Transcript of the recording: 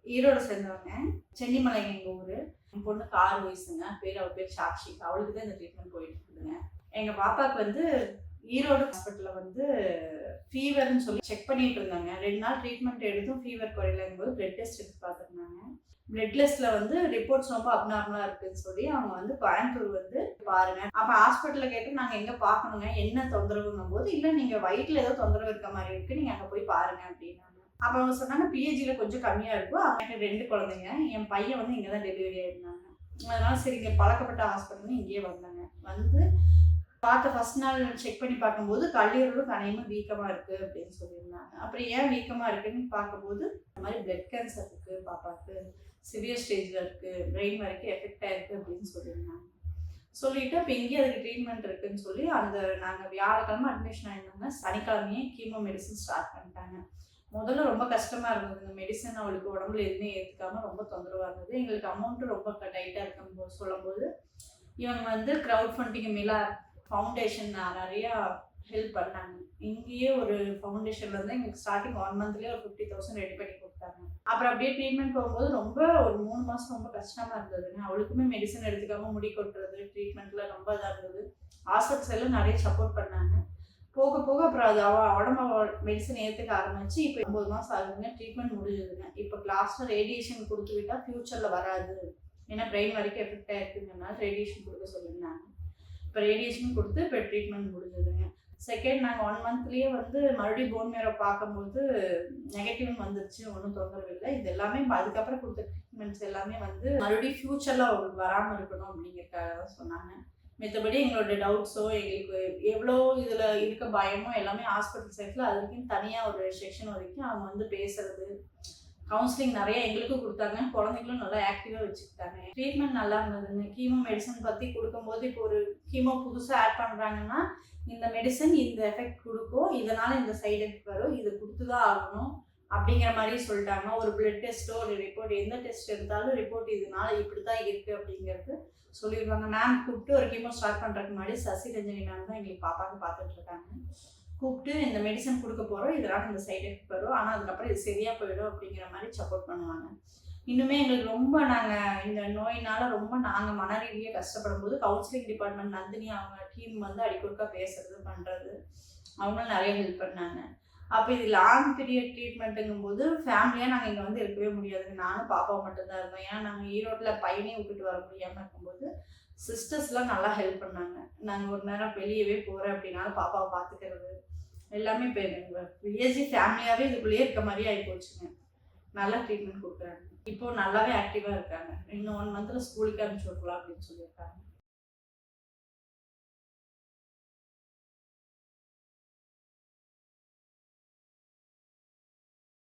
ஈரோடு சேர்ந்தவங்க. சென்னிமலை எங்க ஊரு. என் பொண்ணுக்கு 6 வயசுங்க. அவ பேர் சாக்ஷி. அவளுக்கு தான் இந்த ட்ரீட்மெண்ட் போயிட்டு இருக்குதுங்க. எங்க பாப்பாவுக்கு வந்து ஈரோடு ஹாஸ்பிட்டல்ல வந்து ஃபீவர்னு சொல்லி செக் பண்ணிட்டு இருந்தாங்க. 2 நாள் ட்ரீட்மெண்ட் எடுத்தும் ஃபீவர் குறையலங்கும்போது பிளட் டெஸ்ட் எடுத்து பார்த்துருந்தாங்க. பிளட் டெஸ்ட்ல வந்து ரிப்போர்ட்ஸ் ரொம்ப அப்நார்மலா இருக்குன்னு சொல்லி அவங்க வந்து கோயம்புத்தூர் வந்து பாருங்க. அப்ப ஹாஸ்பிட்டல்ல கேட்டு நாங்க எங்க பார்க்கணுங்க, என்ன தொந்தரவுங்கும் போது, இல்ல நீங்க வயிற்றுல ஏதோ தொந்தரவு இருக்க மாதிரி இருக்கு, நீங்க அங்க போய் பாருங்க அப்படின்னாங்க. அப்ப அவங்க சொன்னாங்க பிஹெச்சில கொஞ்சம் கம்மியா இருக்கும். எனக்கு 2 குழந்தைங்க. என் பையன் வந்து இங்க தான் டெலிவரி ஆயிருந்தாங்க. அதனால சரி இங்க பழக்கப்பட்ட ஹாஸ்பிட்டல்னு இங்கேயே வந்தாங்க. வந்து பார்த்த ஃபர்ஸ்ட் நாள் செக் பண்ணி பார்க்கும்போது கல்லீரலும் கணையமும் வீக்கமா இருக்கு அப்படின்னு சொல்லியிருந்தாங்க. அப்புறம் ஏன் வீக்கமா இருக்குன்னு பார்க்கும்போது இந்த மாதிரி பிளட் கேன்சர் இருக்கு பாப்பாக்கு, சிவியர் ஸ்டேஜ்ல இருக்கு, பிரெயின் வரைக்கும் எஃபெக்ட் ஆயிருக்கு அப்படின்னு சொல்லியிருந்தாங்க. சொல்லிட்டு அப்போ இங்கேயே அதுக்கு ட்ரீட்மெண்ட் இருக்குன்னு சொல்லி நாங்கள் வியாழக்கிழமை அட்மிஷன் ஆயிருந்தாங்க. சனிக்கிழமையே கீமோ மெடிசன் ஸ்டார்ட் பண்ணிட்டாங்க. முதல்ல ரொம்ப கஷ்டமா இருந்தது. இந்த மெடிசன் அவளுக்கு உடம்புல எதுவுமே ஏற்றுக்காம ரொம்ப தொந்தரவா இருந்தது. எங்களுக்கு அமௌண்ட்டும் ரொம்ப டைட்டாக இருக்கும் சொல்லும்போது இவங்க வந்து க்ரௌட் ஃபண்டிங் மிலா ஃபவுண்டேஷன் நிறையா ஹெல்ப் பண்ணாங்க. இங்கேயே ஒரு ஃபவுண்டேஷன்ல இருந்து எங்களுக்கு ஸ்டார்டிங் 1 மந்த்லேயே ஒரு 50,000 ரெடி பண்ணி கொடுத்தாங்க. அப்புறம் அப்படியே ட்ரீட்மெண்ட் போகும்போது ரொம்ப ஒரு 3 மாதம் ரொம்ப கஷ்டமா இருந்ததுங்க. அவளுக்குமே மெடிசன் எடுத்துக்காம முடி கொட்டுறது, ட்ரீட்மெண்ட்ல ரொம்ப இதாக இருந்தது. ஹாஸ்பிட்டல்ஸ் எல்லாம் நிறைய சப்போர்ட் பண்ணாங்க. போக போக அப்புறம் அது உடம்பு மெடிசன் ஏற்றுக்க ஆரம்பிச்சு இப்போ 9 மாதம் ஆகுதுங்க. ட்ரீட்மெண்ட் முடிஞ்சதுங்க. இப்போ லாஸ்ட்டாக ரேடியேஷன் கொடுத்து விட்டா ஃபியூச்சரில் வராது, ஏன்னா பிரெயின் வரைக்கும் எஃபெக்ட் ஆயிருக்குங்கனால ரேடியேஷன் கொடுக்க சொல்லியிருந்தாங்க. இப்போ ரேடியேஷன் கொடுத்து இப்போ ட்ரீட்மெண்ட் முடிஞ்சதுங்க. செகண்ட் நாங்கள் 1 மந்த்லேயே வந்து மறுபடியும் போன் மேரோ பார்க்கும்போது நெகட்டிவ்னு வந்துருச்சு. ஒன்றும் தொந்தரவு இல்லை. இது எல்லாமே அதுக்கப்புறம் கொடுத்த ட்ரீட்மெண்ட்ஸ் எல்லாமே வந்து மறுபடியும் ஃபியூச்சரில் அவங்களுக்கு வராமல் இருக்கணும் அப்படிங்கிறதுக்காக தான் சொன்னாங்க. மற்றபடி எங்களோட டவுட்ஸோ எங்களுக்கு எவ்வளோ இதில் இருக்க பயமோ எல்லாமே ஹாஸ்பிட்டல் சைட்ல அதுக்குன்னு தனியாக ஒரு செக்ஷன் வரைக்கும் அவங்க வந்து பேசுறது, கவுன்சிலிங் நிறைய எங்களுக்கும் கொடுத்தாங்க. குழந்தைங்களும் நல்லா ஆக்டிவாக வச்சுக்கிட்டாங்க. ட்ரீட்மெண்ட் நல்லா இருந்ததுங்க. கீமோ மெடிசன் பற்றி கொடுக்கும்போது இப்போ ஒரு கீமோ புதுசாக ஆட் பண்ணுறாங்கன்னா இந்த மெடிசன் இந்த எஃபெக்ட் கொடுக்கும், இதனால் இந்த சைடு எஃபெக்ட் வரும், இது கொடுத்து தான் ஆகணும் அப்படிங்கிற மாதிரி சொல்லிட்டாங்க. ஒரு பிளட் டெஸ்ட்டோ ஒரு ரிப்போர்ட் எந்த டெஸ்ட் எடுத்தாலும் ரிப்போர்ட் இதனால இப்படி தான் இருக்குது அப்படிங்கிறது சொல்லிடுவாங்க. மேம் கூப்பிட்டு ஒரு கீமோ ஸ்டார்ட் பண்ணுறதுக்கு முன்னாடி சசி ரஞ்சனி மேம் தான் எங்களுக்கு பாப்பாவுக்கு பார்த்துட்டு இருக்காங்க. கூப்பிட்டு இந்த மெடிசன் கொடுக்க போகிறோம், இதனால் இந்த சைடு எஃபெக்ட் வரும், ஆனால் அதுக்கப்புறம் இது சரியாக போயிடும் அப்படிங்கிற மாதிரி சப்போர்ட் பண்ணுவாங்க. இன்னுமே எங்களுக்கு ரொம்ப நாங்கள் இந்த நோயினால ரொம்ப நாங்கள் மன ரீதியாக கஷ்டப்படும் போது கவுன்சிலிங் டிபார்ட்மெண்ட் நந்தினி அவங்க டீம் வந்து அடிக்கொடுக்கா பேசுறது பண்ணுறது அவங்களும் நிறைய ஹெல்ப் பண்ணாங்க. அப்போ இது லாங் பீரியட் ட்ரீட்மெண்ட்டுங்கும் போது ஃபேமிலியாக நாங்கள் இங்கே வந்து இருக்கவே முடியாதுங்க. நானும் பாப்பாவும் மட்டும்தான் இருந்தோம். ஏன்னா நாங்கள் ஈரோட்டில் பையனையும் விட்டுட்டு வர முடியாமல் இருக்கும்போது சிஸ்டர்ஸ்லாம் நல்லா ஹெல்ப் பண்ணாங்க. நாங்கள் ஒரு நேரம் வெளியவே போகிறேன் அப்படின்னாலும் பாப்பாவை பார்த்துக்கிறது எல்லாமே இப்போ எங்கள் பிஎஸ்சி ஃபேமிலியாகவே இதுக்குள்ளேயே இருக்க மாதிரி ஆகி போச்சுங்க. நல்லா ட்ரீட்மெண்ட் கொடுக்குறாங்க. இப்போ நல்லாவே ஆக்டிவாக இருக்காங்க. இன்னும் 1 மந்த்தில் ஸ்கூலுக்கு அனுப்பிச்சி விட்றலாம் அப்படின்னு சொல்லியிருக்காங்க.